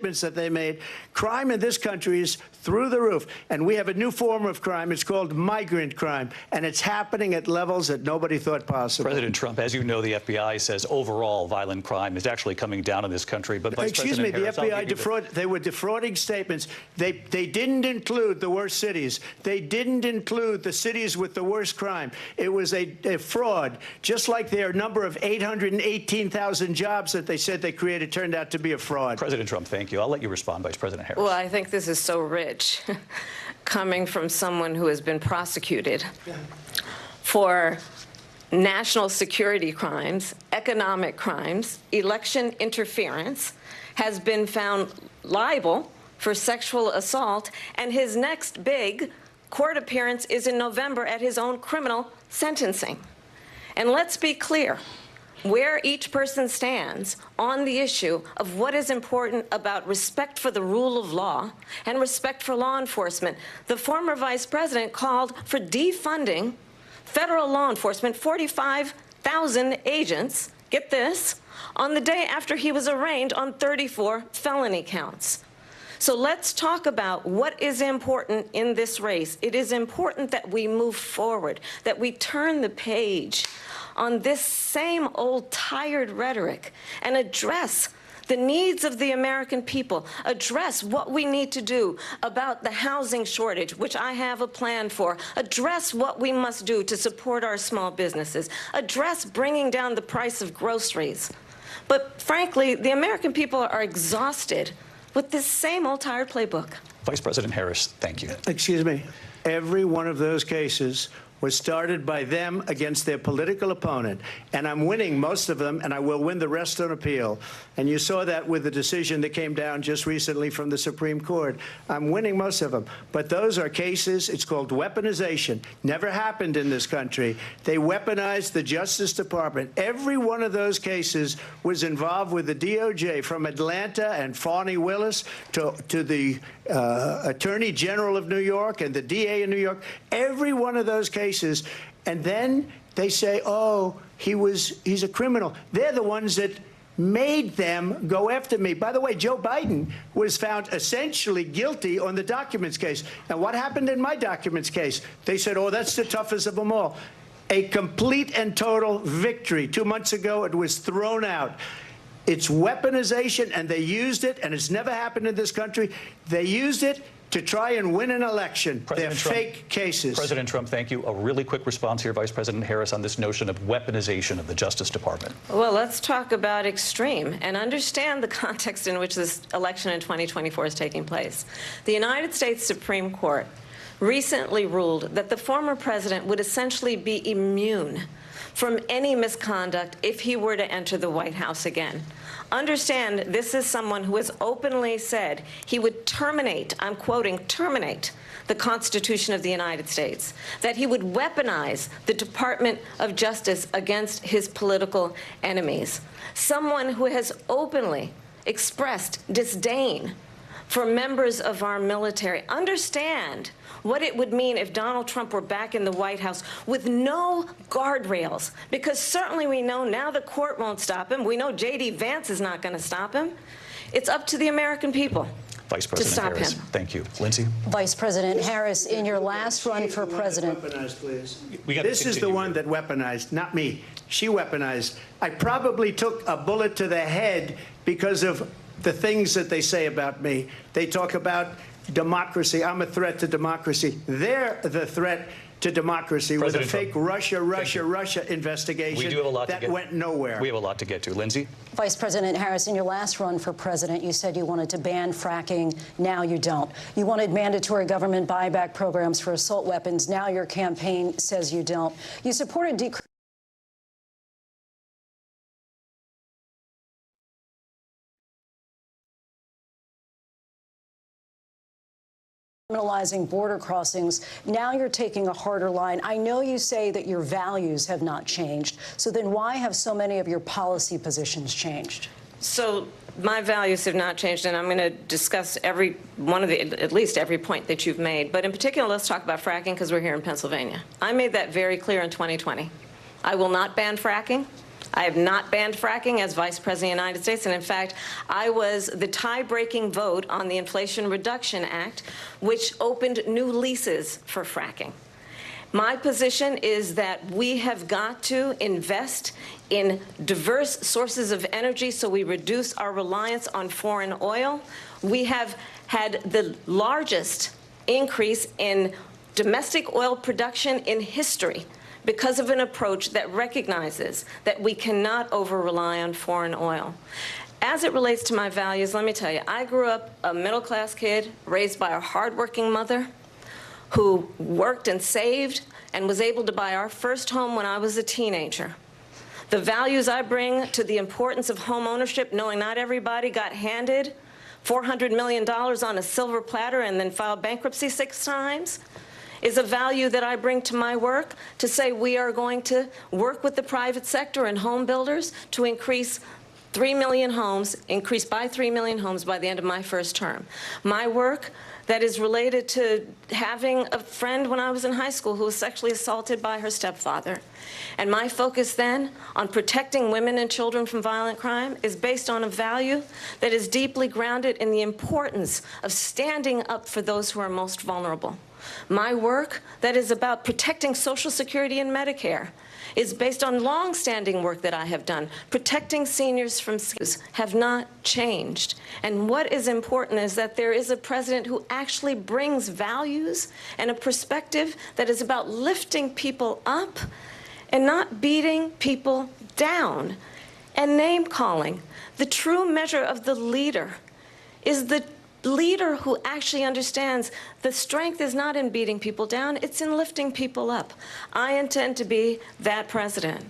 that they made. Crime in this country is through the roof, and we have a new form of crime. It's called migrant crime, and it's happening at levels that nobody thought possible. President Trump, as you know, the FBI says overall violent crime is actually coming down in this country. But Vice President Harris, the FBI they were defrauding statements. They didn't include the worst cities. They didn't include the cities with the worst crime. It was a fraud, just like their number of 818,000 jobs that they said they created turned out to be a fraud. President Trump, thank you. I'll let you respond, Vice President Harris. Well, I think this is so rich, coming from someone who has been prosecuted for national security crimes, economic crimes, election interference, has been found liable for sexual assault, and his next big court appearance is in November at his own criminal sentencing. And let's be clear where each person stands on the issue of what is important about respect for the rule of law and respect for law enforcement. The former vice president called for defunding federal law enforcement, 45,000 agents, get this, on the day after he was arraigned on 34 felony counts. So let's talk about what is important in this race. It is important that we move forward, that we turn the page on this same old tired rhetoric and address the needs of the American people, address what we need to do about the housing shortage, which I have a plan for, address what we must do to support our small businesses, address bringing down the price of groceries. But frankly, the American people are exhausted with this same old tired playbook. Vice President Harris, thank you. Excuse me. Every one of those cases was started by them against their political opponent. And I'm winning most of them, and I will win the rest on appeal. And you saw that with the decision that came down just recently from the Supreme Court. I'm winning most of them. But those are cases, it's called weaponization. Never happened in this country. They weaponized the Justice Department. Every one of those cases was involved with the DOJ, from Atlanta and Fani Willis to the Attorney General of New York and the DA in New York. Every one of those cases. And then they say, oh, he's a criminal. They're the ones that made them go after me. By the way, Joe Biden was found essentially guilty on the documents case. And what happened in my documents case? They said, oh, that's the toughest of them all. A complete and total victory. 2 months ago, it was thrown out. It's weaponization, and they used it, and it's never happened in this country. They used it to try and win an election. They're fake cases. President Trump, thank you. A really quick response here, Vice President Harris, on this notion of weaponization of the Justice Department. Well, let's talk about extreme and understand the context in which this election in 2024 is taking place. The United States Supreme Court recently ruled that the former president would essentially be immune from any misconduct if he were to enter the White House again. Understand, this is someone who has openly said he would terminate, I'm quoting, terminate the Constitution of the United States, that he would weaponize the Department of Justice against his political enemies. Someone who has openly expressed disdain for members of our military. Understand what it would mean if Donald Trump were back in the White House with no guardrails, because certainly we know now the court won't stop him. We know J.D. Vance is not going to stop him. It's up to the American people Vice President to stop Harris, him. Thank you. Lindsay? Vice President Harris, in your last run for president. Weaponized, please. This is the one that weaponized, not me. She weaponized. I probably took a bullet to the head because of the things that they say about me. They talk about democracy. I'm a threat to democracy. They're the threat to democracy with a fake Russia investigation that went nowhere. We have a lot to get to. Lindsay? Vice President Harris, in your last run for president, you said you wanted to ban fracking. Now you don't. You wanted mandatory government buyback programs for assault weapons. Now your campaign says you don't. You supported criminalizing border crossings. Now you're taking a harder line. I know you say that your values have not changed. So then why have so many of your policy positions changed? So my values have not changed, and I'm going to discuss every one of the, at least every point that you've made. But in particular, let's talk about fracking, because we're here in Pennsylvania. I made that very clear in 2020. I will not ban fracking. I have not banned fracking as Vice President of the United States, and in fact, I was the tie-breaking vote on the Inflation Reduction Act, which opened new leases for fracking. My position is that we have got to invest in diverse sources of energy so we reduce our reliance on foreign oil. We have had the largest increase in domestic oil production in history because of an approach that recognizes that we cannot over-rely on foreign oil. As it relates to my values, let me tell you, I grew up a middle-class kid raised by a hardworking mother who worked and saved and was able to buy our first home when I was a teenager. The values I bring to the importance of home ownership, knowing not everybody got handed $400 million on a silver platter and then filed bankruptcy 6 times, is a value that I bring to my work to say we are going to work with the private sector and home builders to increase 3 million homes, increase by 3 million homes by the end of my first term. My work that is related to having a friend when I was in high school who was sexually assaulted by her stepfather. And my focus then on protecting women and children from violent crime is based on a value that is deeply grounded in the importance of standing up for those who are most vulnerable. My work that is about protecting Social Security and Medicare is based on long-standing work that I have done. Protecting seniors from have not changed. And what is important is that there is a president who actually brings values and a perspective that is about lifting people up and not beating people down and name-calling. The true measure of the leader is the leader who actually understands the strength is not in beating people down, it's in lifting people up. I intend to be that president.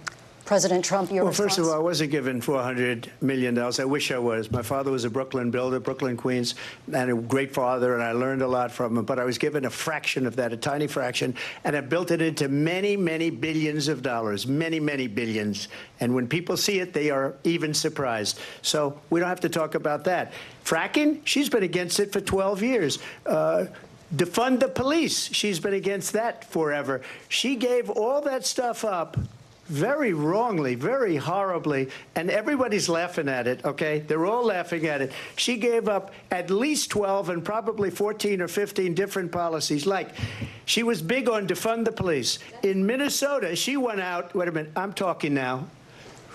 President Trump, your response? First of all, I wasn't given $400 million. I wish I was. My father was a Brooklyn builder, Brooklyn, Queens, and a great father, and I learned a lot from him. But I was given a fraction of that, a tiny fraction, and I built it into many, many billions of dollars, many, many billions. And when people see it, they are even surprised. So we don't have to talk about that. Fracking, she's been against it for 12 years. Defund the police, she's been against that forever. She gave all that stuff up very wrongly, very horribly, and everybody's laughing at it, okay? They're all laughing at it. She gave up at least 12 and probably 14 or 15 different policies. Like, she was big on defund the police. In Minnesota, she went out, wait a minute, I'm talking now,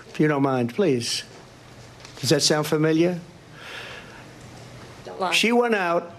if you don't mind, please. Does that sound familiar? Don't lie. She went out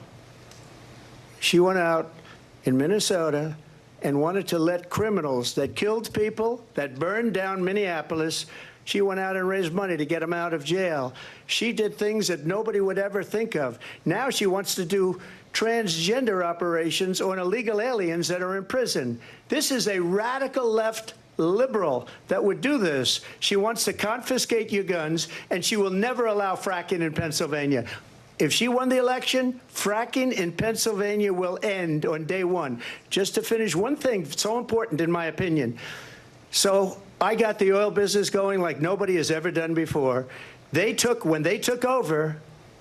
in Minnesota and wanted to let criminals that killed people, that burned down Minneapolis, she went out and raised money to get them out of jail. She did things that nobody would ever think of. Now she wants to do transgender operations on illegal aliens that are in prison. This is a radical left liberal that would do this. She wants to confiscate your guns, and she will never allow fracking in Pennsylvania. If she won the election, fracking in Pennsylvania will end on day one. Just to finish, one thing so important in my opinion. So I got the oil business going like nobody has ever done before. When they took over,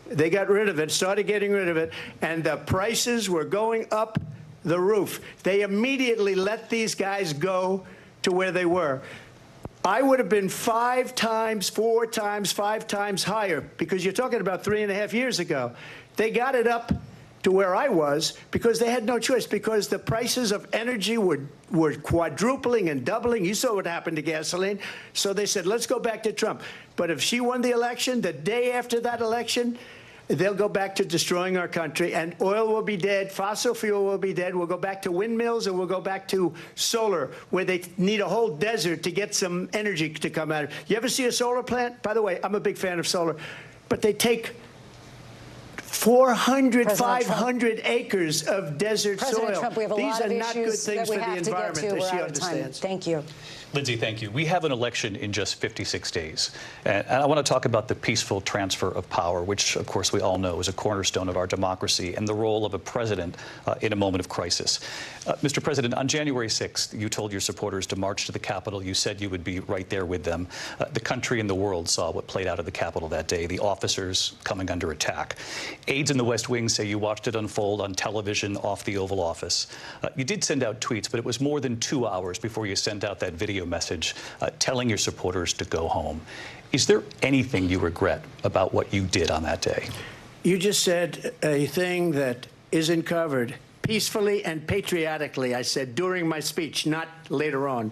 they got rid of it, started getting rid of it, and the prices were going up the roof. They immediately let these guys go to where they were. I would have been 5 times, 4 times, 5 times higher, because you're talking about 3.5 years ago. They got it up to where I was because they had no choice, because the prices of energy were quadrupling and doubling. You saw what happened to gasoline. So they said, let's go back to Trump. But if she won the election, the day after that election, they'll go back to destroying our country, and oil will be dead, fossil fuel will be dead, we'll go back to windmills, and we'll go back to solar, where they need a whole desert to get some energy to come out of it. You ever see a solar plant? By the way, I'm a big fan of solar, but they take 400, 500 acres of desert soil. Trump, we have a These lot are of not good issues things that we for the have to get environment, to. as she We're out of time. understands. Thank you. Lindsay, thank you. We have an election in just 56 days. And I want to talk about the peaceful transfer of power, which, of course, we all know is a cornerstone of our democracy, and the role of a president in a moment of crisis. Mr. President, on January 6th, you told your supporters to march to the Capitol. You said you would be right there with them. The country and the world saw what played out at the Capitol that day, the officers coming under attack. Aides in the West Wing say you watched it unfold on television off the Oval Office. You did send out tweets, but it was more than 2 hours before you sent out that video radio message telling your supporters to go home. Is there anything you regret about what you did on that day? You just said a thing that isn't covered. Peacefully and patriotically, I said during my speech, not later on.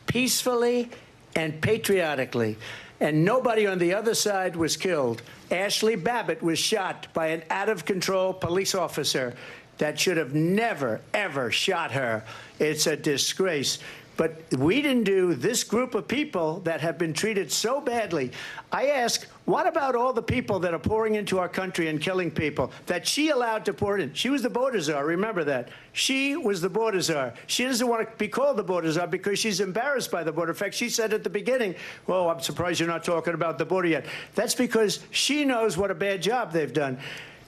Peacefully and patriotically. And nobody on the other side was killed. Ashley Babbitt was shot by an out-of-control police officer that should have never, ever shot her. It's a disgrace. But we didn't do this group of people that have been treated so badly. I ask, what about all the people that are pouring into our country and killing people that she allowed to pour in? She was the border czar, remember that. She was the border czar. She doesn't want to be called the border czar because she's embarrassed by the border. In fact, she said at the beginning, well, I'm surprised you're not talking about the border yet. That's because she knows what a bad job they've done.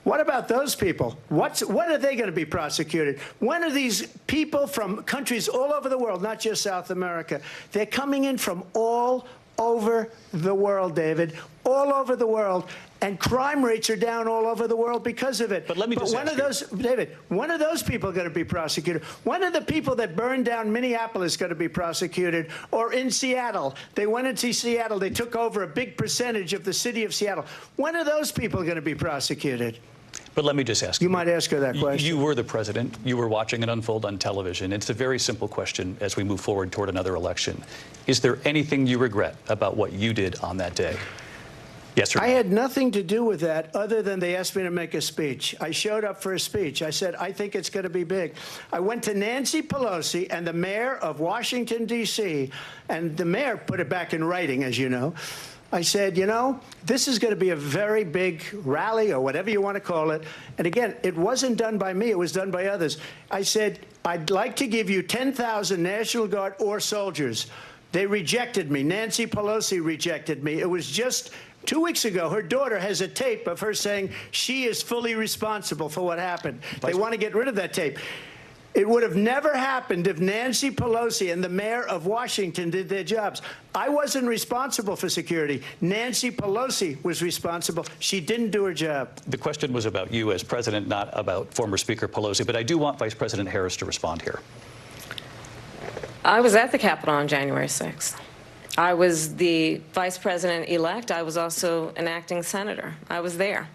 What about those people? When are they going to be prosecuted? When are these people from countries all over the world, not just South America? They're coming in from all over the world, David, all over the world. And crime rates are down all over the world because of it. But let me just ask you, David, when are those people going to be prosecuted? When are the people that burned down Minneapolis going to be prosecuted? Or in Seattle? They went into Seattle. They took over a big percentage of the city of Seattle. When are those people going to be prosecuted? But let me just ask you. You might ask her that question. You were the president. You were watching it unfold on television. It's a very simple question as we move forward toward another election. Is there anything you regret about what you did on that day? Yes or no? I had nothing to do with that other than they asked me to make a speech. I showed up for a speech. I said, I think it's going to be big. I went to Nancy Pelosi and the mayor of Washington, D.C., and the mayor put it back in writing, as you know. I said, you know, this is going to be a very big rally or whatever you want to call it. And again, it wasn't done by me. It was done by others. I said, I'd like to give you 10,000 National Guard or soldiers. They rejected me. Nancy Pelosi rejected me. It was just 2 weeks ago. Her daughter has a tape of her saying she is fully responsible for what happened. They want to get rid of that tape. It would have never happened if Nancy Pelosi and the mayor of Washington did their jobs. I wasn't responsible for security. Nancy Pelosi was responsible. She didn't do her job. The question was about you as president, not about former Speaker Pelosi, but I do want Vice President Harris to respond here. I was at the Capitol on January 6th. I was the vice president-elect. I was also an acting senator. I was there.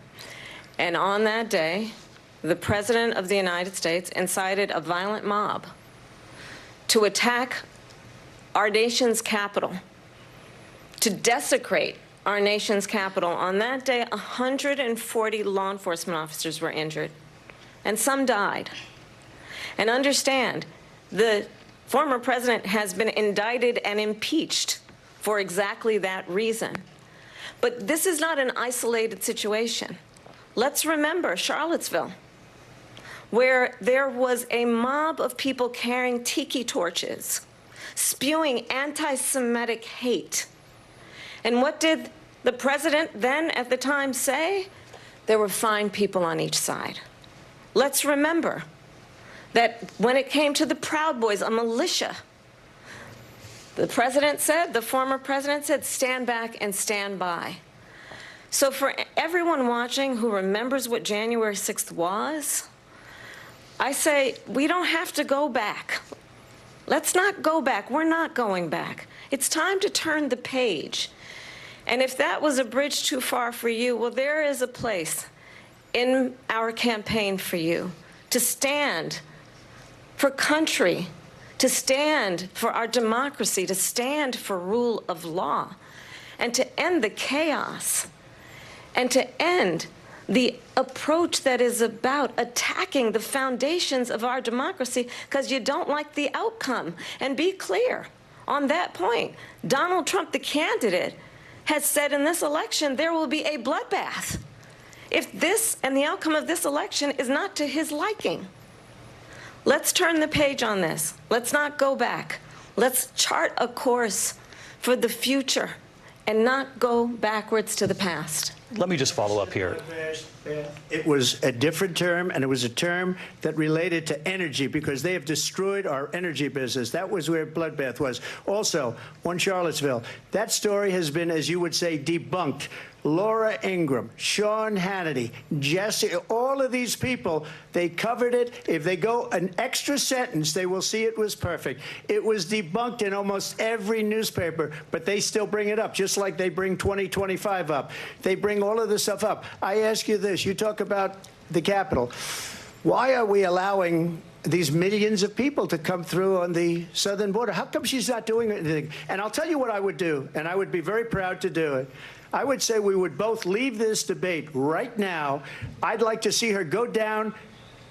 And on that day, the President of the United States incited a violent mob to attack our nation's capital, to desecrate our nation's capital. On that day, 140 law enforcement officers were injured, and some died. And understand, the former president has been indicted and impeached for exactly that reason. But this is not an isolated situation. Let's remember Charlottesville, where there was a mob of people carrying tiki torches, spewing anti-Semitic hate. And what did the president then at the time say? There were fine people on each side. Let's remember that when it came to the Proud Boys, a militia, the president said, the former president said, stand back and stand by. So for everyone watching who remembers what January 6th was, I say, we don't have to go back. Let's not go back. We're not going back. It's time to turn the page. And if that was a bridge too far for you, well, there is a place in our campaign for you to stand for country, to stand for our democracy, to stand for rule of law, and to end the chaos, and to end the approach that is about attacking the foundations of our democracy because you don't like the outcome. And be clear on that point. Donald Trump, the candidate, has said in this election there will be a bloodbath if this and the outcome of this election is not to his liking. Let's turn the page on this. Let's not go back. Let's chart a course for the future and not go backwards to the past. let me just follow up here. It was a different term, and it was a term that related to energy, because they have destroyed our energy business. That was where bloodbath was. Also, on Charlottesville, that story has been, as you would say, debunked. Laura Ingraham, Sean Hannity, Jesse, all of these people, they covered it. If they go an extra sentence, they will see it was perfect. It was debunked in almost every newspaper, but they still bring it up, just like they bring 2025 up. They bring all of this stuff up. I ask you this. You talk about the Capitol. Why are we allowing these millions of people to come through on the southern border? How come she's not doing anything? And I'll tell you what I would do, and I would be very proud to do it. I would say we would both leave this debate right now. I'd like to see her go down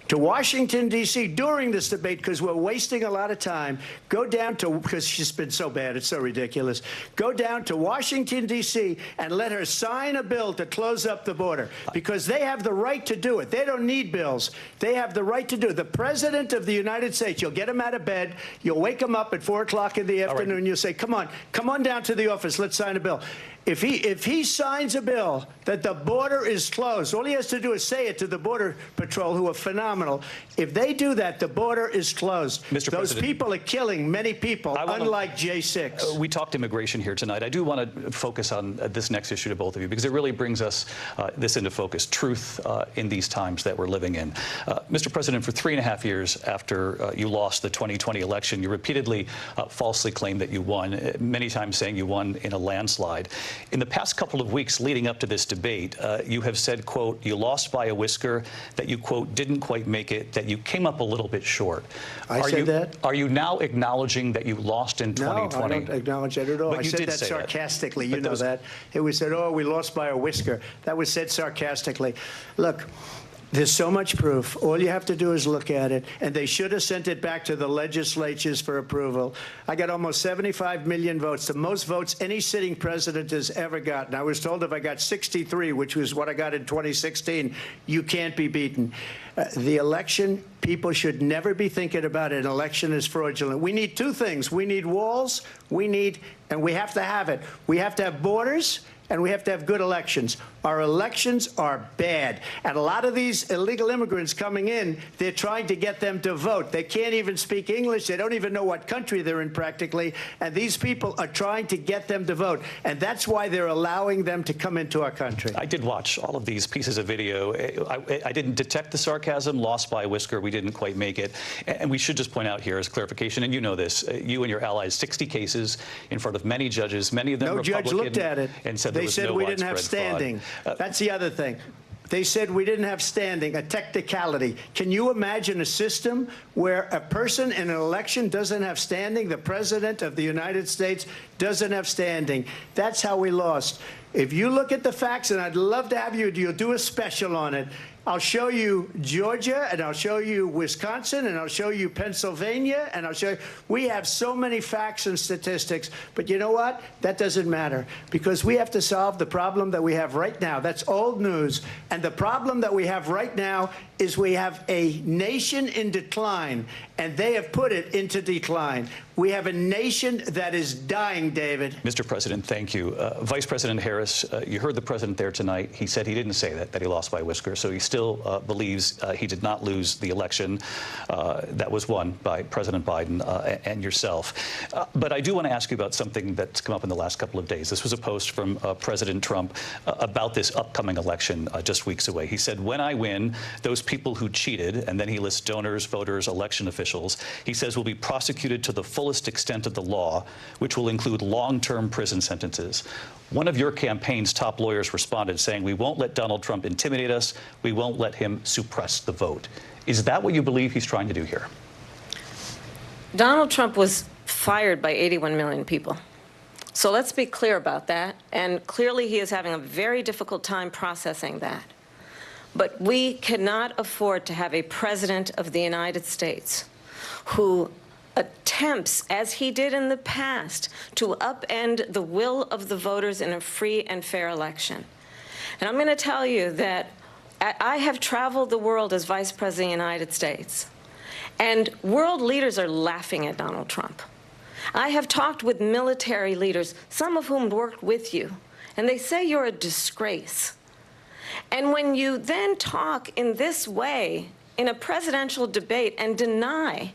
to Washington, D.C. during this debate, because we're wasting a lot of time. Go down to, because she's been so bad, it's so ridiculous. Go down to Washington, D.C. and let her sign a bill to close up the border, because they have the right to do it. They don't need bills. They have the right to do it. The President of the United States, you'll get him out of bed, you'll wake him up at 4 o'clock in the afternoon, you'll say, come on down to the office, let's sign a bill. If he signs a bill that the border is closed, all he has to do is say it to the Border Patrol, who are phenomenal. If they do that, the border is closed. Mr. Those President, people are killing many people, unlike J6. We talked immigration here tonight. I do want to focus on this next issue to both of you, because it really brings us this into focus, truth in these times that we're living in. Mr. President, for 3.5 years after you lost the 2020 election, you repeatedly falsely claimed that you won, many times saying you won in a landslide. In the past couple of weeks leading up to this debate, you have said, quote, you lost by a whisker, that you, quote, didn't quite make it, that you came up a little bit short. I said that? Are you now acknowledging that you lost in 2020? No, I don't acknowledge that at all. But I you said did that say sarcastically. That. You know that. It was said, oh, we lost by a whisker. That was said sarcastically. Look, there's so much proof. All you have to do is look at it. And they should have sent it back to the legislatures for approval. I got almost 75 million votes, the most votes any sitting president has ever gotten. I was told if I got 63, which was what I got in 2016, you can't be beaten. The election, people should never be thinking about an election as fraudulent. We need two things. We need walls, and we have to have it. We have to have borders, and we have to have good elections. Our elections are bad. And a lot of these illegal immigrants coming in, they're trying to get them to vote. They can't even speak English. They don't even know what country they're in practically. And these people are trying to get them to vote. And that's why they're allowing them to come into our country. I did watch all of these pieces of video. I didn't detect the sarcasm, lost by a whisker. We didn't quite make it. And we should just point out here as clarification, and you know this, you and your allies, 60 cases in front of many judges, many of them Republican. No judge looked at it. And said they said we didn't have standing. That's the other thing. They said we didn't have standing, a technicality. Can you imagine a system where a person in an election doesn't have standing? The President of the United States doesn't have standing. That's how we lost. If you look at the facts, and I'd love to have you'll do a special on it, I'll show you Georgia, and I'll show you Wisconsin, and I'll show you Pennsylvania, and I'll show you. We have so many facts and statistics, but you know what? That doesn't matter, because we have to solve the problem that we have right now. That's old news. And the problem that we have right now is we have a nation in decline, and they have put it into decline. We have a nation that is dying, David. Mr. President, thank you. Vice President Harris, you heard the president there tonight. He said he didn't say that he lost by a whisker, so he still believes he did not lose the election that was won by President Biden and yourself. But I do want to ask you about something that's come up in the last couple of days. This was a post from President Trump about this upcoming election just weeks away. He said, when I win, those people who cheated, and then he lists donors, voters, election officials, he says will be prosecuted to the fullest extent of the law, which will include long-term prison sentences. One of your campaign's top lawyers responded saying, we won't let Donald Trump intimidate us. We won't let him suppress the vote. Is that what you believe he's trying to do here? Donald Trump was fired by 81 million people. So let's be clear about that. And clearly he is having a very difficult time processing that. But we cannot afford to have a president of the United States who attempts, as he did in the past, to upend the will of the voters in a free and fair election. And I'm going to tell you that I have traveled the world as Vice President of the United States, and world leaders are laughing at Donald Trump. I have talked with military leaders, some of whom worked with you, and they say you're a disgrace. And when you then talk in this way in a presidential debate and deny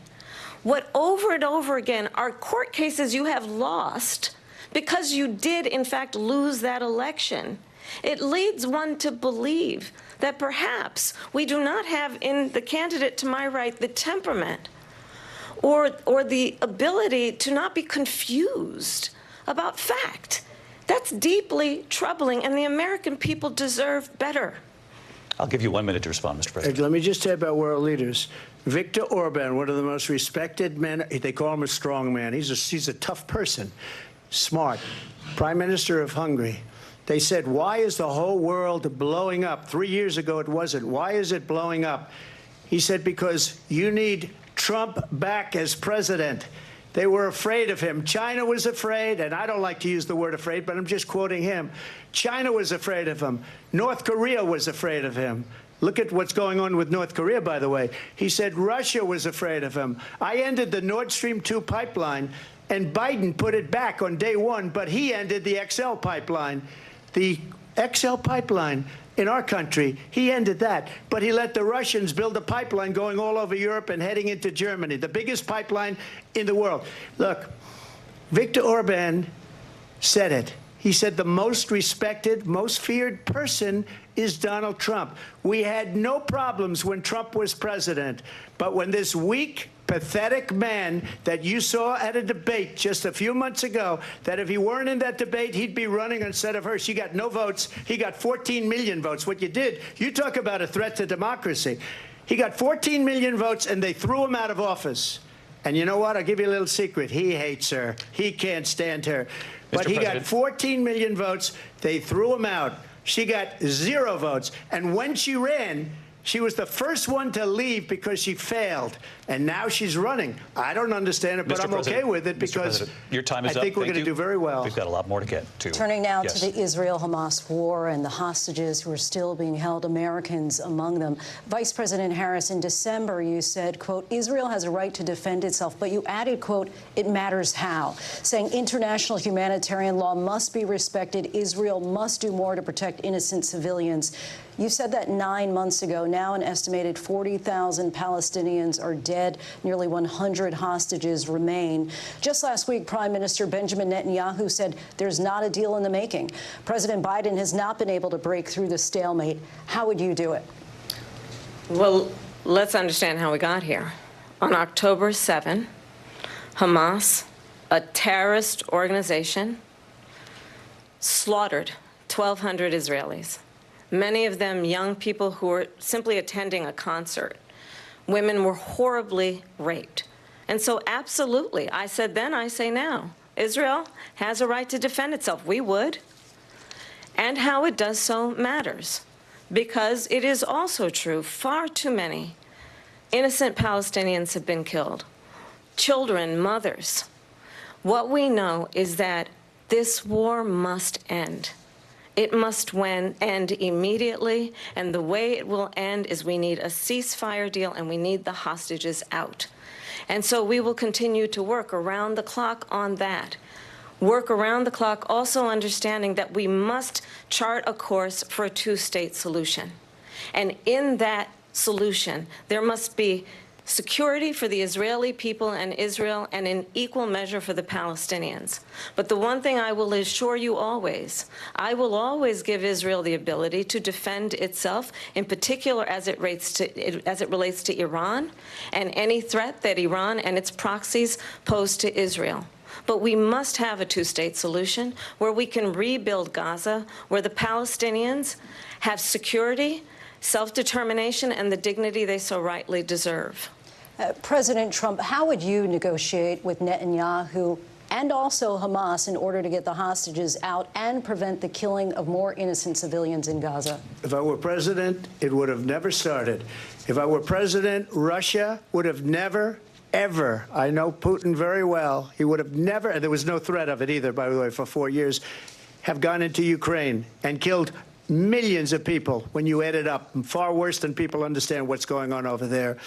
what over and over again are court cases you have lost because you did, in fact, lose that election, it leads one to believe that perhaps we do not have in the candidate to my right the temperament or the ability to not be confused about fact. That's deeply troubling, and the American people deserve better. I'll give you 1 minute to respond, Mr. President. Let me just say about world leaders. Viktor Orban, one of the most respected men, they call him a strong man. He's a tough person, smart, Prime Minister of Hungary. They said, why is the whole world blowing up? 3 years ago it wasn't. Why is it blowing up? He said, because you need Trump back as president. They were afraid of him. China was afraid, and I don't like to use the word afraid, but I'm just quoting him. China was afraid of him. North Korea was afraid of him. Look at what's going on with North Korea, by the way. He said Russia was afraid of him. I ended the Nord Stream 2 pipeline, and Biden put it back on day one, but he ended the XL pipeline. The XL pipeline in our country, he ended that. But he let the Russians build a pipeline going all over Europe and heading into Germany, the biggest pipeline in the world. Look, Viktor Orban said it. He said the most respected, most feared person is Donald Trump. We had no problems when Trump was president, but when this weak, pathetic man that you saw at a debate just a few months ago, that if he weren't in that debate, he'd be running instead of her. She got no votes. He got 14 million votes. What you did, you talk about a threat to democracy. He got 14 million votes, and they threw him out of office. And you know what? I'll give you a little secret. He hates her. He can't stand her. But he got 14 million votes. They threw him out. She got 0 votes. And when she ran, she was the first one to leave because she failed, and now she's running. I don't understand it, but I'm okay with it because your time is I think up. we're going to do very well. We've got a lot more to get to. Turning now to the Israel-Hamas war and the hostages who are still being held, Americans among them. Vice President Harris, in December, you said, quote, Israel has a right to defend itself, but you added, quote, it matters how, saying international humanitarian law must be respected. Israel must do more to protect innocent civilians. You said that 9 months ago. Now an estimated 40,000 Palestinians are dead. Nearly 100 hostages remain. Just last week, Prime Minister Benjamin Netanyahu said there's not a deal in the making. President Biden has not been able to break through the stalemate. How would you do it? Well, let's understand how we got here. On October 7, Hamas, a terrorist organization, slaughtered 1,200 Israelis. Many of them young people who were simply attending a concert. Women were horribly raped. And so absolutely, I said then, I say now, Israel has a right to defend itself. We would. And how it does so matters. Because it is also true, far too many innocent Palestinians have been killed. Children, mothers. What we know is that this war must end. It must end immediately, and the way it will end is we need a ceasefire deal and we need the hostages out. And so we will continue to work around the clock on that. Work around the clock, also understanding that we must chart a course for a two-state solution. And in that solution, there must be security for the Israeli people and Israel, and in equal measure for the Palestinians. But the one thing I will assure you always, I will always give Israel the ability to defend itself, in particular as it relates to Iran and any threat that Iran and its proxies pose to Israel. But we must have a two-state solution where we can rebuild Gaza, where the Palestinians have security, self-determination, and the dignity they so rightly deserve. President Trump, how would you negotiate with Netanyahu and also Hamas in order to get the hostages out and prevent the killing of more innocent civilians in Gaza? If I were president, it would have never started. If I were president, Russia would have never, ever, I know Putin very well, he would have never, and there was no threat of it either, by the way, for 4 years, have gone into Ukraine and killed millions of people when you add it up, far worse than people understand what's going on over there.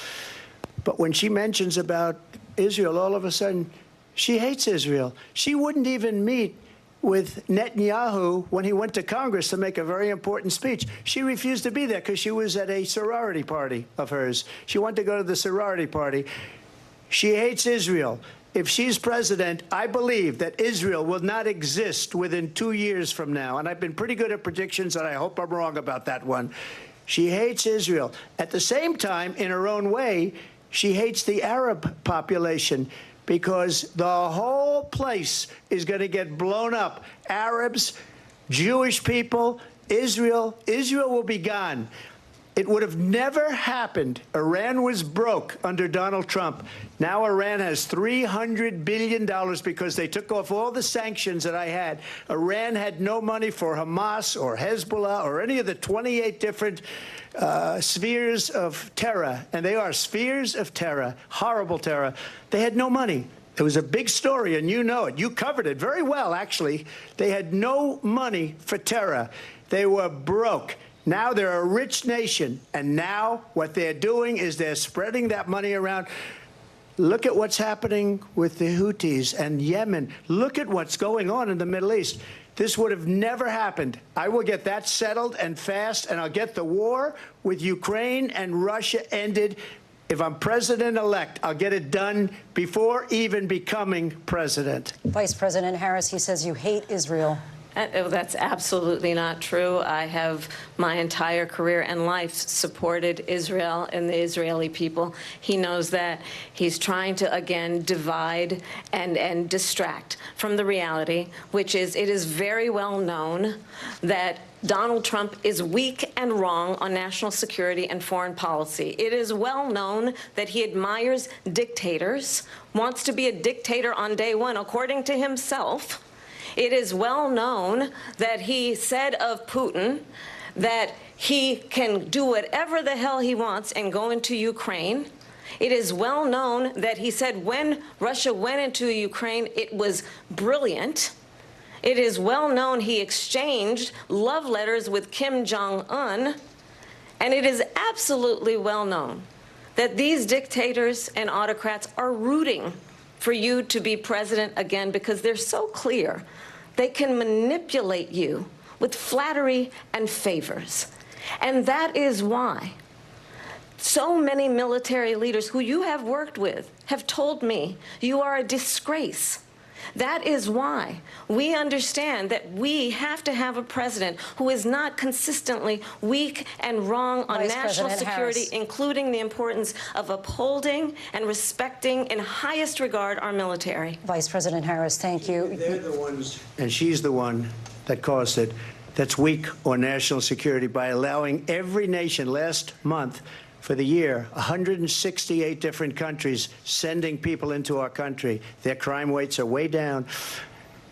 But when she mentions about Israel, all of a sudden, she hates Israel. She wouldn't even meet with Netanyahu when he went to Congress to make a very important speech. She refused to be there because she was at a sorority party of hers. She wanted to go to the sorority party. She hates Israel. If she's president, I believe that Israel will not exist within 2 years from now. And I've been pretty good at predictions, and I hope I'm wrong about that one. She hates Israel. At the same time, in her own way, she hates the Arab population, because the whole place is going to get blown up. Arabs, Jewish people, Israel will be gone. It would have never happened. Iran was broke under Donald Trump. Now Iran has $300 billion because they took off all the sanctions that I had. Iran had no money for Hamas or Hezbollah or any of the 28 different spheres of terror. And they are spheres of terror, horrible terror. They had no money. It was a big story, and you know it. You covered it very well, actually. They had no money for terror. They were broke. Now they're a rich nation, and now what they're doing is they're spreading that money around. Look at what's happening with the Houthis and Yemen. Look at what's going on in the Middle East. This would have never happened. I will get that settled and fast, and I'll get the war with Ukraine and Russia ended. If I'm president-elect, I'll get it done before even becoming president. Vice President Harris, he says you hate Israel. That's absolutely not true. I have my entire career and life supported Israel and the Israeli people. He knows that. He's trying to, again, divide and distract from the reality, which is it is very well known that Donald Trump is weak and wrong on national security and foreign policy. It is well known that he admires dictators, wants to be a dictator on day one, according to himself. It is well known that he said of Putin that he can do whatever the hell he wants and go into Ukraine. It is well known that he said when Russia went into Ukraine, it was brilliant. It is well known he exchanged love letters with Kim Jong-un. And it is absolutely well known that these dictators and autocrats are rooting for you to be president again because they're so clear. They can manipulate you with flattery and favors. And that is why so many military leaders who you have worked with have told me you are a disgrace. That is why we understand that we have to have a president who is not consistently weak and wrong on national security, including the importance of upholding and respecting in highest regard our military. Vice President Harris, thank you. They're the ones, and she's the one that caused it, that's weak on national security by allowing every nation last month for the year, 168 different countries sending people into our country. Their crime rates are way down.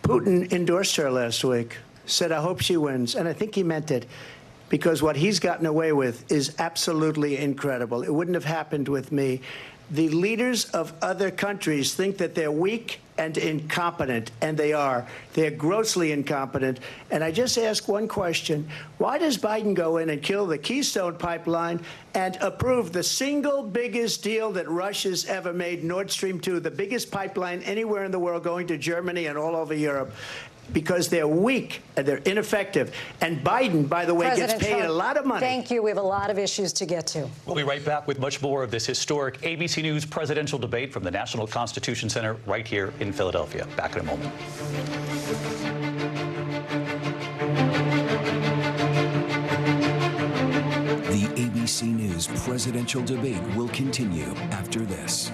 Putin endorsed her last week, said, I hope she wins. And I think he meant it, because what he's gotten away with is absolutely incredible. It wouldn't have happened with me. The leaders of other countries think that they're weak and incompetent, and they are. They're grossly incompetent. And I just ask one question. Why does Biden go in and kill the Keystone Pipeline and approve the single biggest deal that Russia's ever made, Nord Stream 2, the biggest pipeline anywhere in the world going to Germany and all over Europe? Because they're weak and they're ineffective. And Biden, by the way, President gets paid Trump, a lot of money. Thank you. We have a lot of issues to get to. We'll be right back with much more of this historic ABC News presidential debate from the National Constitution Center right here in Philadelphia. Back in a moment. The ABC News presidential debate will continue after this.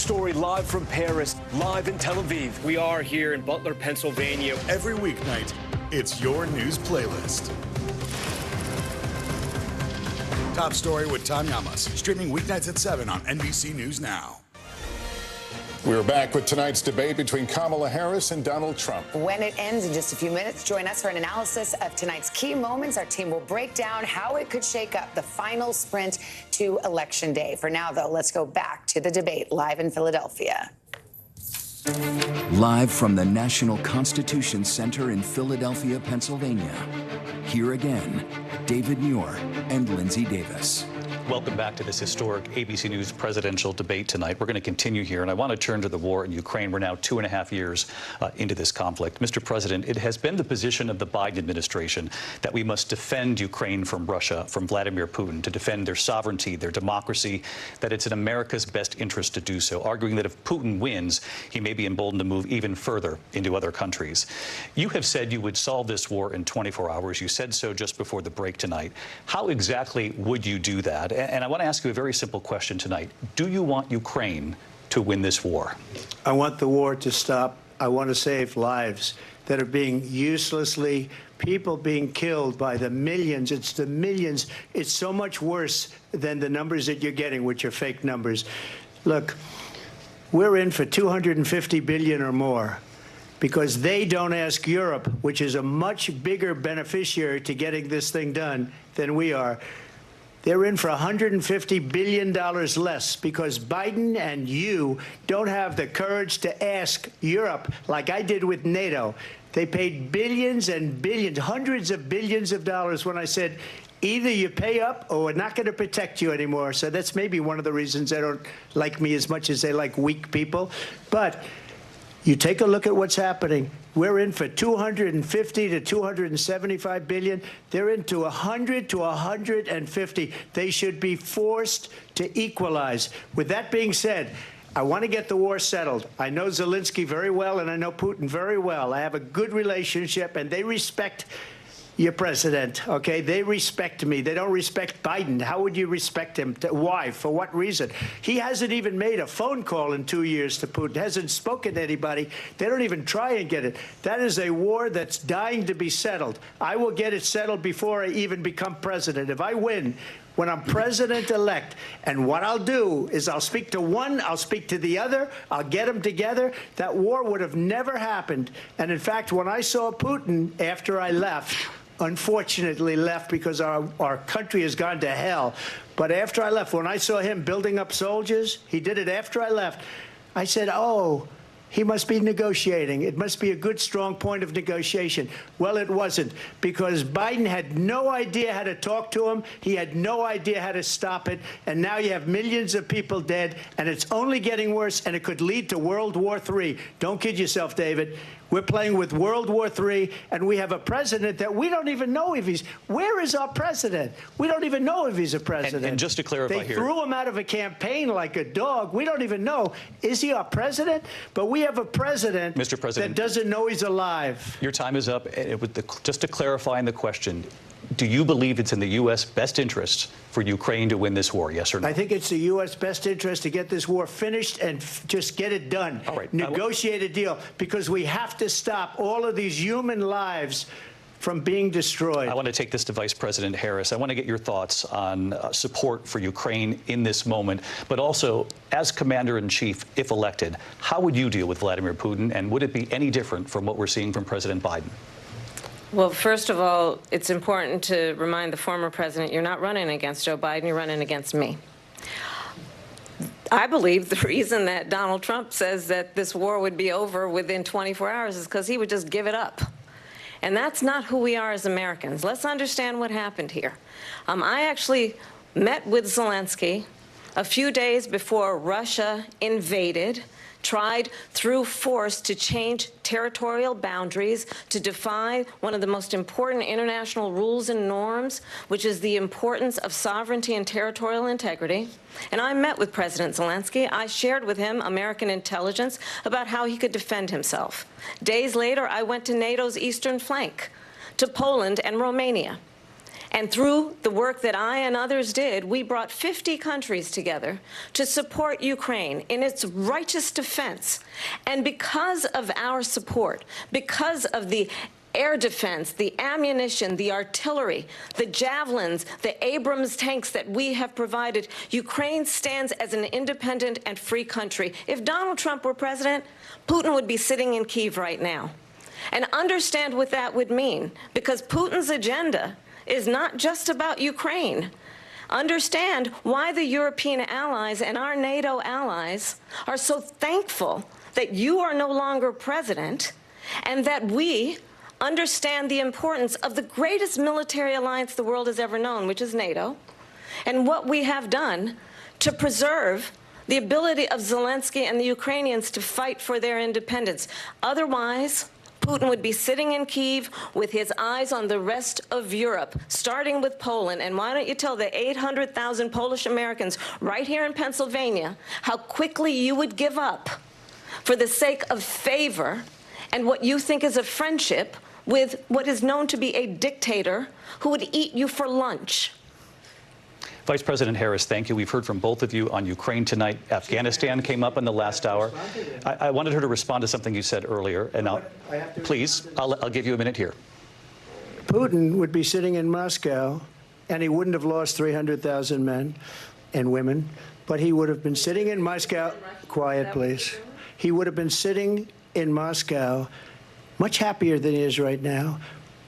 story live from Paris, live in Tel Aviv. We are here in Butler, Pennsylvania. Every weeknight, it's your news playlist. Top Story with Tom Yamas, streaming weeknights at 7 on NBC News Now. We're back with tonight's debate between Kamala Harris and Donald Trump. When it ends in just a few minutes, join us for an analysis of tonight's key moments. Our team will break down how it could shake up the final sprint to Election Day. For now, though, let's go back to the debate live in Philadelphia. Live from the National Constitution Center in Philadelphia, Pennsylvania. Here again, David Muir and Lindsay Davis. Welcome back to this historic ABC News presidential debate tonight. We're going to continue here, and I want to turn to the war in Ukraine. We're now 2.5 years into this conflict. Mr. President, it has been the position of the Biden administration that we must defend Ukraine from Russia, from Vladimir Putin, to defend their sovereignty, their democracy, that it's in America's best interest to do so, arguing that if Putin wins, he may be emboldened to move even further into other countries. You have said you would solve this war in 24 hours. You said so just before the break tonight. How exactly would you do that? And I want to ask you a very simple question tonight. Do you want Ukraine to win this war? I want the war to stop. I want to save lives that are being uselessly, people being killed by the millions. It's the millions. It's so much worse than the numbers that you're getting, which are fake numbers. Look, we're in for 250 billion or more, because they don't ask Europe, which is a much bigger beneficiary to getting this thing done than we are. They're in for $150 billion less because Biden and you don't have the courage to ask Europe like I did with NATO. They paid billions and billions, hundreds of billions of dollars when I said, either you pay up or we're not going to protect you anymore. So that's maybe one of the reasons they don't like me as much as they like weak people. But you take a look at what's happening. We're in for 250 to 275 billion. They're into 100 to 150. They should be forced to equalize. With that being said, I want to get the war settled. I know Zelensky very well, and I know Putin very well. I have a good relationship, and they respect your president, okay? They respect me. They don't respect Biden. How would you respect him? Why? For what reason? He hasn't even made a phone call in 2 years to Putin, hasn't spoken to anybody. They don't even try and get it. That is a war that's dying to be settled. I will get it settled before I even become president. If I win, when I'm president-elect, and what I'll do is I'll speak to one, I'll speak to the other, I'll get them together. That war would have never happened. And in fact, when I saw Putin after I left, unfortunately left because our country has gone to hell. But after I left, when I saw him building up soldiers, he did it after I left, I said, oh, he must be negotiating. It must be a good, strong point of negotiation. Well, it wasn't, because Biden had no idea how to talk to him. He had no idea how to stop it. And now you have millions of people dead, and it's only getting worse, and it could lead to World War III. Don't kid yourself, David. We're playing with World War III, and we have a president that we don't even know if he's... Where is our president? We don't even know if he's a president. And just to clarify they here... threw him out of a campaign like a dog. We don't even know. Is he our president? But we have a president, Mr. President, that doesn't know he's alive. Your time is up. Just to clarify in the question, do you believe it's in the U.S. best interest for Ukraine to win this war, yes or no? I think it's the U.S. best interest to get this war finished and just get it done. All right. Negotiate a deal, because we have to stop all of these human lives from being destroyed. I want to take this to Vice President Harris. I want to get your thoughts on support for Ukraine in this moment, but also, as Commander-in-Chief, if elected, how would you deal with Vladimir Putin, and would it be any different from what we're seeing from President Biden? Well, first of all, it's important to remind the former president, you're not running against Joe Biden, you're running against me. I believe the reason that Donald Trump says that this war would be over within 24 hours is because he would just give it up. And that's not who we are as Americans. Let's understand what happened here. I actually met with Zelensky a few days before Russia invaded, tried through force to change territorial boundaries, to defy one of the most important international rules and norms, which is the importance of sovereignty and territorial integrity. And I met with President Zelensky. I shared with him American intelligence about how he could defend himself. Days later, I went to NATO's eastern flank, to Poland and Romania. And through the work that I and others did, we brought 50 countries together to support Ukraine in its righteous defense. And because of our support, because of the air defense, the ammunition, the artillery, the javelins, the Abrams tanks that we have provided, Ukraine stands as an independent and free country. If Donald Trump were president, Putin would be sitting in Kyiv right now. And understand what that would mean, because Putin's agenda is not just about Ukraine. Understand why the European allies and our NATO allies are so thankful that you are no longer president, and that we understand the importance of the greatest military alliance the world has ever known, which is NATO, and what we have done to preserve the ability of Zelensky and the Ukrainians to fight for their independence. Otherwise, Putin would be sitting in Kyiv with his eyes on the rest of Europe, starting with Poland. And why don't you tell the 800,000 Polish Americans right here in Pennsylvania how quickly you would give up for the sake of favor and what you think is a friendship with what is known to be a dictator who would eat you for lunch. Vice President Harris, thank you. We've heard from both of you on Ukraine tonight. Afghanistan came up in the last hour. I wanted her to respond to something you said earlier, and please, I'll give you a minute here. Putin would be sitting in Moscow, and he wouldn't have lost 300,000 men and women, but he would have been sitting in Moscow. Quiet, please. He would have been sitting in Moscow much happier than he is right now.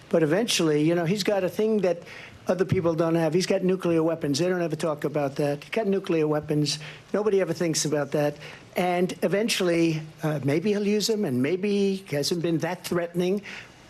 But eventually, you know, he's got a thing that other people don't have. He's got nuclear weapons. They don't ever talk about that. He's got nuclear weapons. Nobody ever thinks about that. And eventually, maybe he'll use them, and maybe he hasn't been that threatening.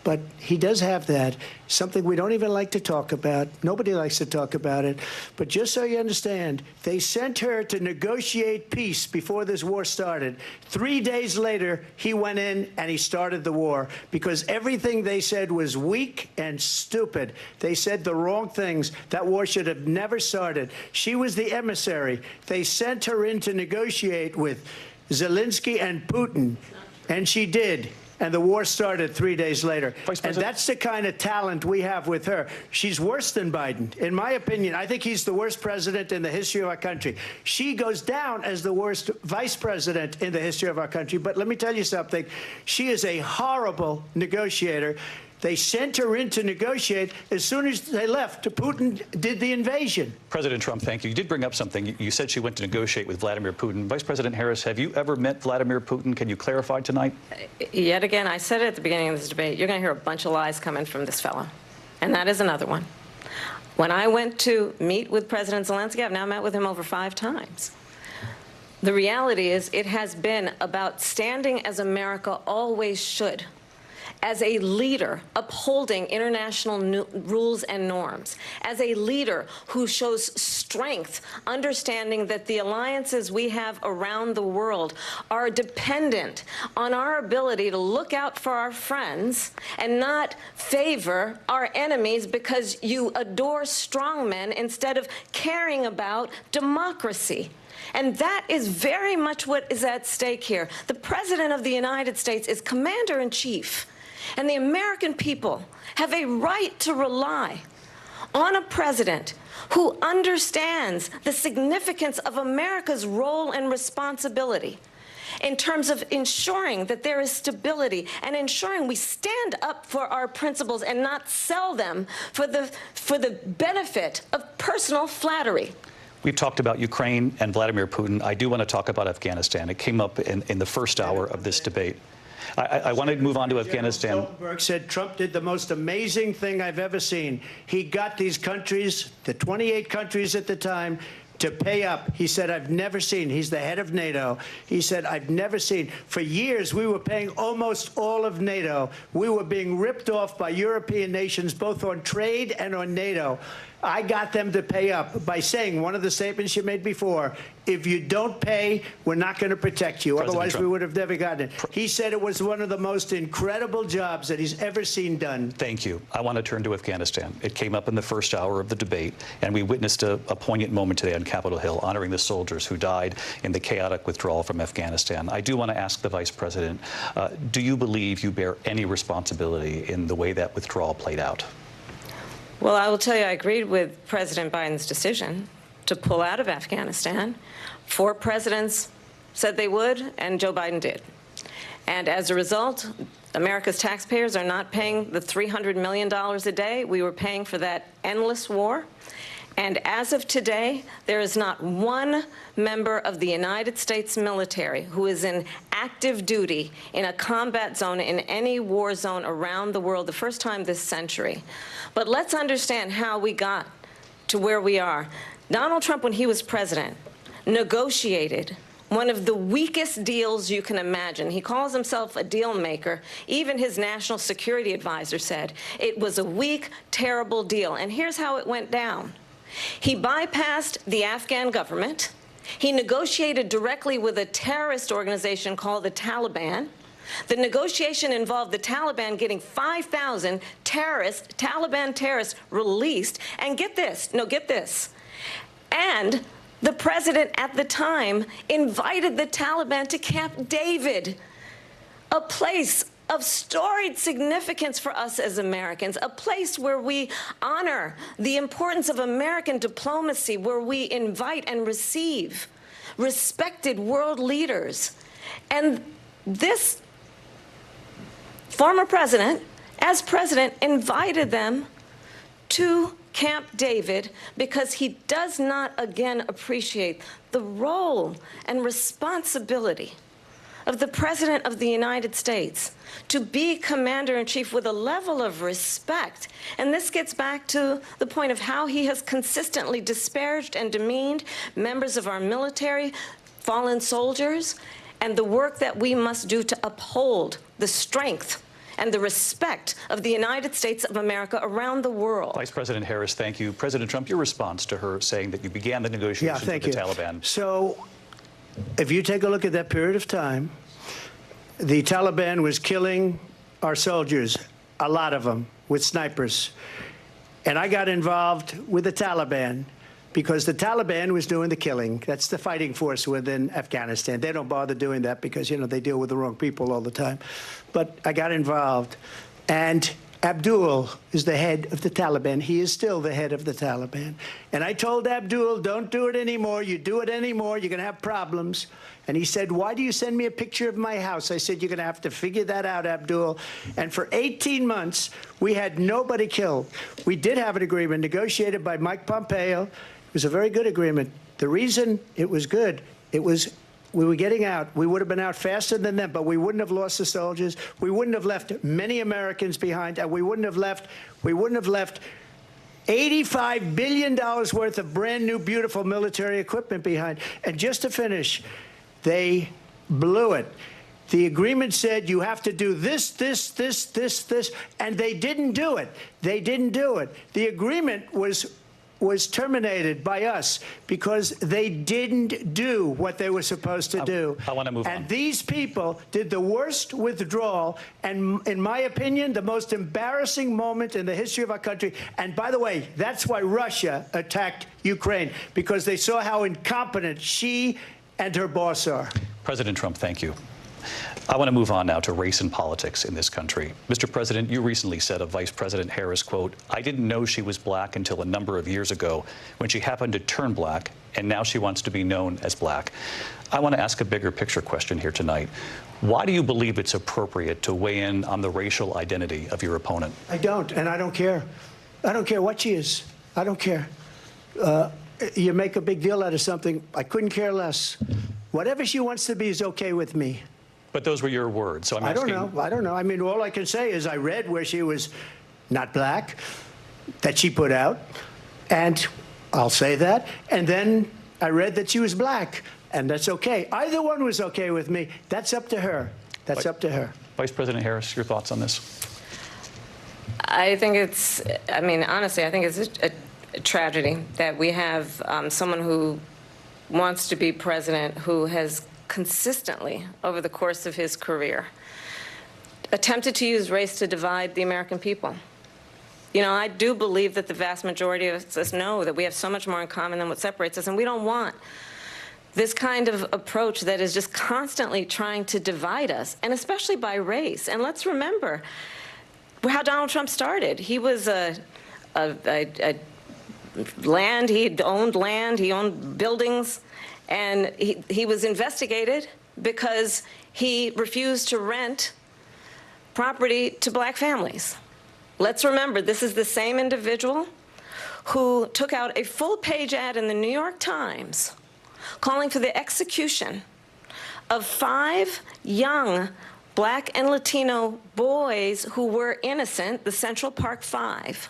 But he does have that, something we don't even like to talk about. Nobody likes to talk about it. But just so you understand, they sent her to negotiate peace before this war started. 3 days later, he went in and he started the war because everything they said was weak and stupid. They said the wrong things. That war should have never started. She was the emissary. They sent her in to negotiate with Zelensky and Putin, and she did. And the war started 3 days later. And that's the kind of talent we have with her. She's worse than Biden. In my opinion, I think he's the worst president in the history of our country. She goes down as the worst vice president in the history of our country. But let me tell you something. She is a horrible negotiator. They sent her in to negotiate. As soon as they left, Putin did the invasion. President Trump, thank you. You did bring up something. You said she went to negotiate with Vladimir Putin. Vice President Harris, have you ever met Vladimir Putin? Can you clarify tonight? Yet again, I said it at the beginning of this debate, you're going to hear a bunch of lies coming from this fellow. And that is another one. When I went to meet with President Zelensky, I've now met with him over 5 times. The reality is it has been about standing as America always should, as a leader upholding international rules and norms, as a leader who shows strength, understanding that the alliances we have around the world are dependent on our ability to look out for our friends and not favor our enemies because you adore strongmen instead of caring about democracy. And that is very much what is at stake here. The President of the United States is commander-in-chief. And the American people have a right to rely on a president who understands the significance of America's role and responsibility in terms of ensuring that there is stability and ensuring we stand up for our principles and not sell them for the benefit of personal flattery. We've talked about Ukraine and Vladimir Putin. I do want to talk about Afghanistan. It came up in the first hour of this debate. I want to move on to Afghanistan. Stoltenberg said Trump did the most amazing thing I've ever seen. He got these countries, the 28 countries at the time, to pay up. He said, I've never seen, he's the head of NATO. He said, I've never seen. For years, we were paying almost all of NATO. We were being ripped off by European nations, both on trade and on NATO. I got them to pay up by saying one of the statements you made before, if you don't pay, we're not going to protect you. Otherwise, we would have never gotten it. He said it was one of the most incredible jobs that he's ever seen done. Thank you. I want to turn to Afghanistan. It came up in the first hour of the debate, and we witnessed a poignant moment today on Capitol Hill, honoring the soldiers who died in the chaotic withdrawal from Afghanistan. I do want to ask the Vice President, do you believe you bear any responsibility in the way that withdrawal played out? Well, I will tell you, I agreed with President Biden's decision to pull out of Afghanistan. 4 presidents said they would, and Joe Biden did. And as a result, America's taxpayers are not paying the $300 million a day we were paying for that endless war. And as of today, there is not one member of the United States military who is in active duty in a combat zone in any war zone around the world, the first time this century. But let's understand how we got to where we are. Donald Trump, when he was president, negotiated one of the weakest deals you can imagine. He calls himself a deal maker. Even his national security advisor said it was a weak, terrible deal. And here's how it went down. He bypassed the Afghan government. He negotiated directly with a terrorist organization called the Taliban. The negotiation involved the Taliban getting 5,000 Taliban terrorists released. And get this, and the president at the time invited the Taliban to Camp David, a place of storied significance for us as Americans, a place where we honor the importance of American diplomacy, where we invite and receive respected world leaders. And this former president, as president, invited them to Camp David because he does not, again, appreciate the role and responsibility of the President of the United States to be commander-in-chief with a level of respect. And this gets back to the point of how he has consistently disparaged and demeaned members of our military, fallen soldiers, and the work that we must do to uphold the strength and the respect of the United States of America around the world. Vice President Harris, thank you. President Trump, your response to her saying that you began the negotiations with the Taliban. So if you take a look at that period of time, the Taliban was killing our soldiers, a lot of them, with snipers. And I got involved with the Taliban because the Taliban was doing the killing. That's the fighting force within Afghanistan. They don't bother doing that because, you know, they deal with the wrong people all the time. But I got involved. And Abdul is the head of the Taliban. He is still the head of the Taliban. And I told Abdul, don't do it anymore. You do it anymore, you're going to have problems. And he said, why do you send me a picture of my house? I said, you're going to have to figure that out, Abdul. And for 18 months, we had nobody killed. We did have an agreement negotiated by Mike Pompeo. It was a very good agreement. The reason it was good, it was we were getting out. We would have been out faster than them, but we wouldn't have lost the soldiers. We wouldn't have left many Americans behind, and we wouldn't have left $85 billion worth of brand new, beautiful military equipment behind. And just to finish, they blew it. The agreement said you have to do this, and they didn't do it. They didn't do it. The agreement was terminated by us because they didn't do what they were supposed to do. I want to move on. And these people did the worst withdrawal and, in my opinion, the most embarrassing moment in the history of our country. And by the way, that's why Russia attacked Ukraine, because they saw how incompetent she and her boss are. President Trump, thank you. I want to move on now to race and politics in this country. Mr. President, you recently said of Vice President Harris, quote, I didn't know she was black until a number of years ago when she happened to turn black, and now she wants to be known as black. I want to ask a bigger picture question here tonight. Why do you believe it's appropriate to weigh in on the racial identity of your opponent? I don't, and I don't care. I don't care what she is. I don't care. You make a big deal out of something. I couldn't care less. Whatever she wants to be is okay with me. But those were your words, so I'm asking. I don't know. I mean, all I can say is I read where she was not black, that she put out, and I'll say that. And then I read that she was black, and that's okay. Either one was okay with me. That's up to her. That's up to her. Vice President Harris, your thoughts on this? I think it's, I mean, honestly, I think it's a tragedy that we have someone who wants to be president who has consistently, over the course of his career, attempted to use race to divide the American people. You know, I do believe that the vast majority of us know that we have so much more in common than what separates us, and we don't want this kind of approach that is just constantly trying to divide us, and especially by race. And let's remember how Donald Trump started. He was a land, he owned buildings, and he was investigated because he refused to rent property to black families. Let's remember, this is the same individual who took out a full-page ad in the New York Times calling for the execution of 5 young black and Latino boys who were innocent, the Central Park 5.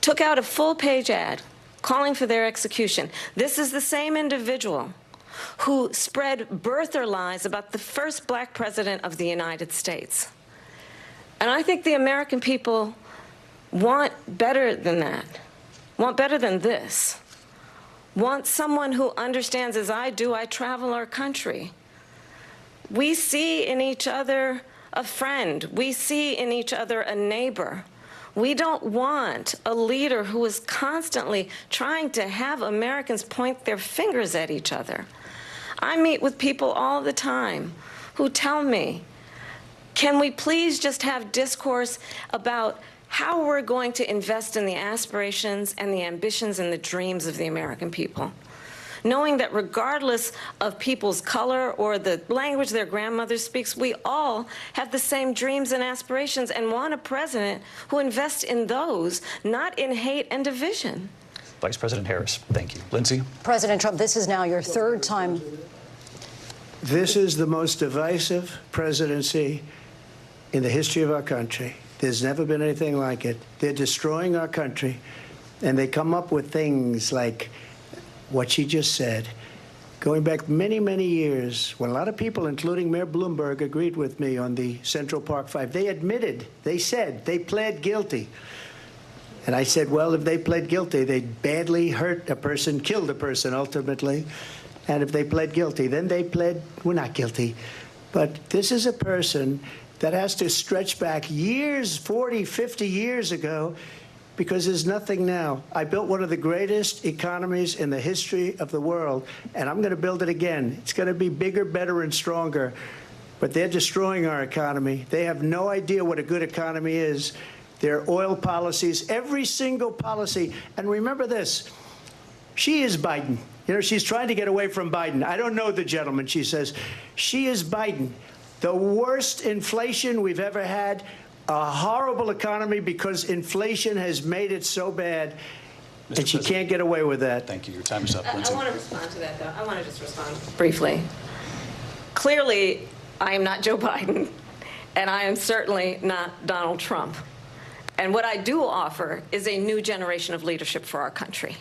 Took out a full-page ad calling for their execution. This is the same individual who spread birther lies about the first black president of the United States. And I think the American people want better than that, want better than this, want someone who understands, as I do, I travel our country. We see in each other a friend. We see in each other a neighbor. We don't want a leader who is constantly trying to have Americans point their fingers at each other. I meet with people all the time who tell me, can we please just have discourse about how we're going to invest in the aspirations and the ambitions and the dreams of the American people, knowing that regardless of people's color or the language their grandmother speaks, we all have the same dreams and aspirations and want a president who invests in those, not in hate and division. Vice President Harris, thank you. Lindsay? President Trump, this is now your 3rd time. This is the most divisive presidency in the history of our country. There's never been anything like it. They're destroying our country, and they come up with things like what she just said. Going back many, many years, when a lot of people, including Mayor Bloomberg, agreed with me on the Central Park 5, they admitted, they said, they pled guilty. And I said, well, if they pled guilty, they badly hurt a person, killed a person ultimately. And if they pled guilty, then they pled, we're not guilty. But this is a person that has to stretch back years, 40, 50 years ago, because there's nothing now. I built one of the greatest economies in the history of the world, and I'm going to build it again. It's going to be bigger, better, and stronger. But they're destroying our economy. They have no idea what a good economy is. Their oil policies, every single policy. And remember this, she is Biden. You know, she's trying to get away from Biden. I don't know the gentleman, she says. She is Biden. The worst inflation we've ever had, a horrible economy because inflation has made it so bad, and she can't get away with that. Thank you. Your time is up, Lindsay. I want to respond to that, though. I want to just respond briefly. Clearly, I am not Joe Biden, and I am certainly not Donald Trump. And what I do offer is a new generation of leadership for our country,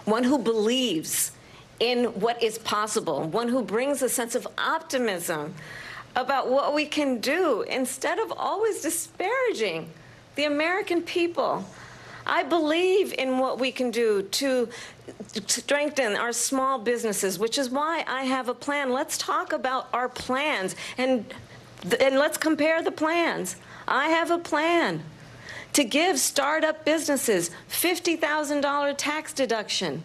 one who believes in what is possible, one who brings a sense of optimism about what we can do instead of always disparaging the American people. I believe in what we can do to strengthen our small businesses, which is why I have a plan. Let's talk about our plans and let's compare the plans. I have a plan to give startup businesses $50,000 tax deduction,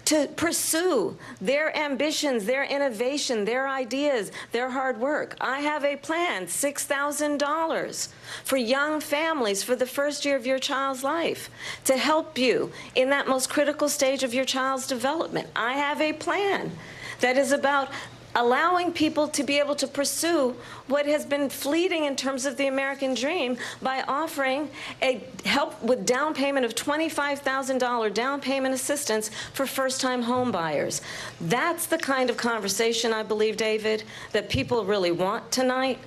to pursue their ambitions, their innovation, their ideas, their hard work. I have a plan, $6,000 for young families for the first year of your child's life, to help you in that most critical stage of your child's development. I have a plan that is about allowing people to be able to pursue what has been fleeting in terms of the American dream by offering a help with down payment of $25,000 down payment assistance for first-time home buyers. That's the kind of conversation, I believe, David, that people really want tonight,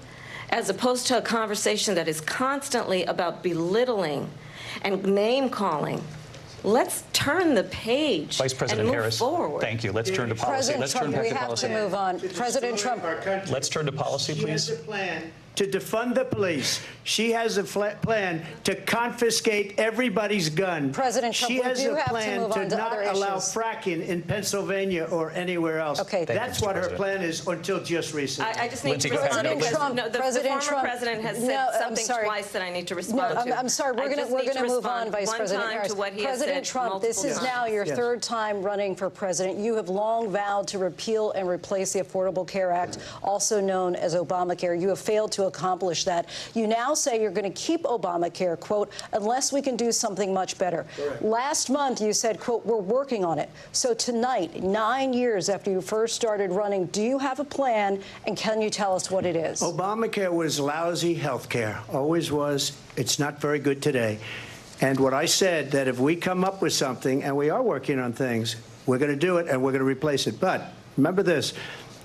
as opposed to a conversation that is constantly about belittling and name-calling. Let's turn the page Vice President and move Harris, forward. Thank you. Let's turn to policy. President Trump, we have to move on. President Trump. Let's turn to policy, please. She has a plan to defund the police. She has a plan to confiscate everybody's gun. President Trump, she has a have plan to move on to not other allow issues. fracking in Pennsylvania or anywhere else. Okay. That's what her plan is until just recently. I just need Lindsay, to go ahead. respond because Trump, the former president has said something sorry. twice that I need to respond to. I'm sorry. We're going to move on, Vice President Harris. President Trump, this is now your third time running for president. You have long vowed to repeal and replace the Affordable Care Act, also known as Obamacare. You have failed to to accomplish that. You now say you're going to keep Obamacare, quote, unless we can do something much better. Correct. Last month, you said, quote, we're working on it. So tonight, 9 years after you first started running, do you have a plan, and can you tell us what it is? Obamacare was lousy health care, always was. It's not very good today. And what I said, that if we come up with something, and we are working on things, we're going to do it and we're going to replace it. But remember this,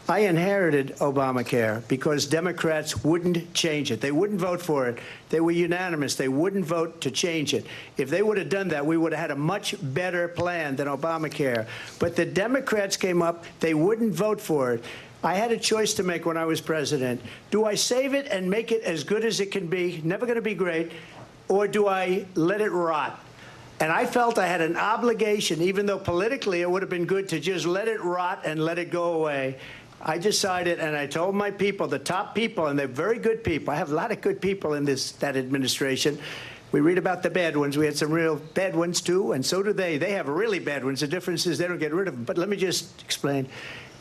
I inherited Obamacare because Democrats wouldn't change it. They wouldn't vote for it. They were unanimous. They wouldn't vote to change it. If they would have done that, we would have had a much better plan than Obamacare. But the Democrats came up. They wouldn't vote for it. I had a choice to make when I was president. Do I save it and make it as good as it can be, never going to be great, or do I let it rot? And I felt I had an obligation, even though politically it would have been good to just let it rot and let it go away. I decided, and I told my people, the top people, and they're very good people. I have a lot of good people in that administration. We read about the bad ones. We had some real bad ones, too, and so do they. They have really bad ones. The difference is they don't get rid of them. But let me just explain.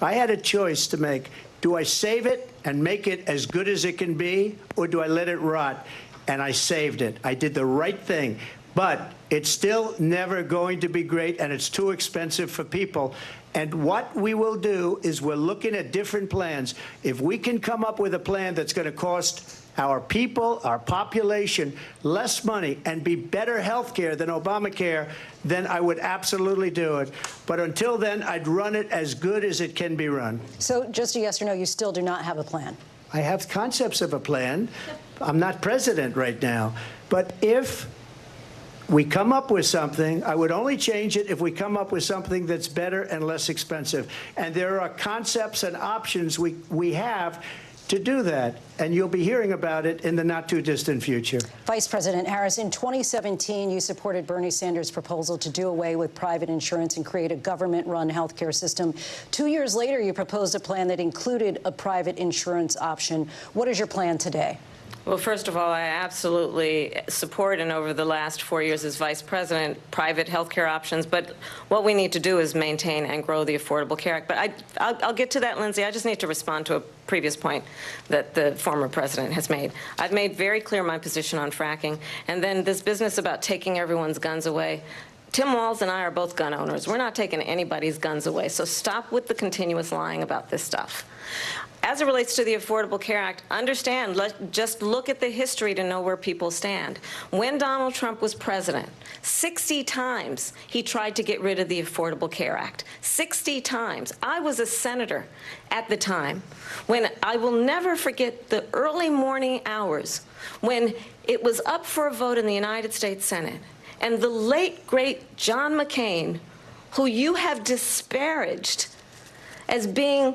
I had a choice to make. Do I save it and make it as good as it can be, or do I let it rot? And I saved it. I did the right thing. But it's still never going to be great, and it's too expensive for people. And what we will do is we're looking at different plans. If we can come up with a plan that's going to cost our people, our population, less money and be better health care than Obamacare, then I would absolutely do it. But until then, I'd run it as good as it can be run. So just a yes or no, you still do not have a plan? I have concepts of a plan. I'm not president right now. But if we come up with something, I would only change it if we come up with something that's better and less expensive. And there are concepts and options we have to do that, and you'll be hearing about it in the not-too-distant future. Vice President Harris, in 2017, you supported Bernie Sanders' proposal to do away with private insurance and create a government-run health care system. 2 years later, you proposed a plan that included a private insurance option. What is your plan today? Well, first of all, I absolutely support, and over the last 4 years as vice president, private health care options. But what we need to do is maintain and grow the Affordable Care Act. But I'll get to that, Lindsay. I just need to respond to a previous point that the former president has made. I've made very clear my position on fracking. And then this business about taking everyone's guns away. Tim Walz and I are both gun owners. We're not taking anybody's guns away. So stop with the continuous lying about this stuff. As it relates to the Affordable Care Act, understand, just look at the history to know where people stand. When Donald Trump was president, 60 times he tried to get rid of the Affordable Care Act. 60 times. I was a senator at the time when I will never forget the early morning hours when it was up for a vote in the United States Senate. And the late, great John McCain, who you have disparaged as being,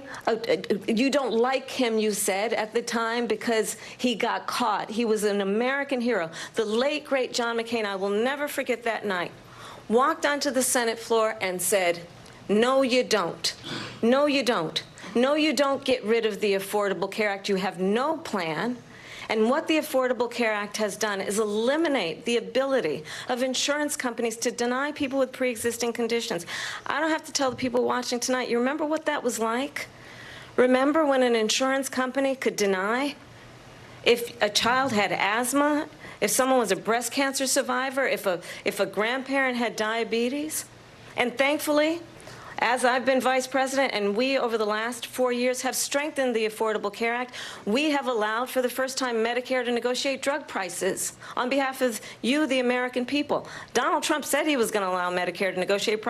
you don't like him, you said, at the time because he got caught. He was an American hero. The late, great John McCain, I will never forget that night, walked onto the Senate floor and said, no, you don't. No, you don't. No, you don't get rid of the Affordable Care Act. You have no plan. And what the Affordable Care Act has done is eliminate the ability of insurance companies to deny people with pre-existing conditions. I don't have to tell the people watching tonight, you remember what that was like? Remember when an insurance company could deny if a child had asthma, if someone was a breast cancer survivor, if a grandparent had diabetes? And thankfully, as I've been vice president, and we, over the last 4 years, have strengthened the Affordable Care Act, we have allowed, for the first time, Medicare to negotiate drug prices on behalf of you, the American people. Donald Trump said he was going to allow Medicare to negotiate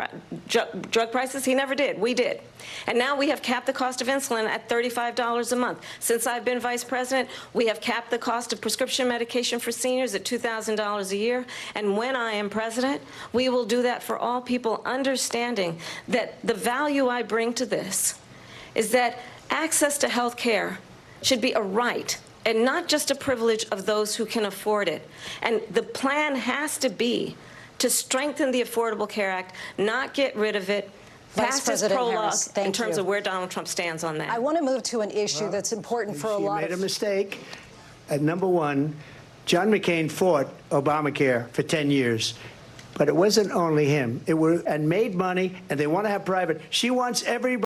drug prices. He never did. We did. And now we have capped the cost of insulin at $35 a month. Since I've been vice president, we have capped the cost of prescription medication for seniors at $2,000 a year. And when I am president, we will do that for all people, understanding that the value I bring to this is that access to health care should be a right and not just a privilege of those who can afford it. And the plan has to be to strengthen the Affordable Care Act, not get rid of it, pass this prologue in terms of where Donald Trump stands on that. I want to move to an issue that's important for a lot of... You made a mistake. Number one, John McCain fought Obamacare for 10 years. But it wasn't only him. It was, and made money, and they want to have private. She wants everybody.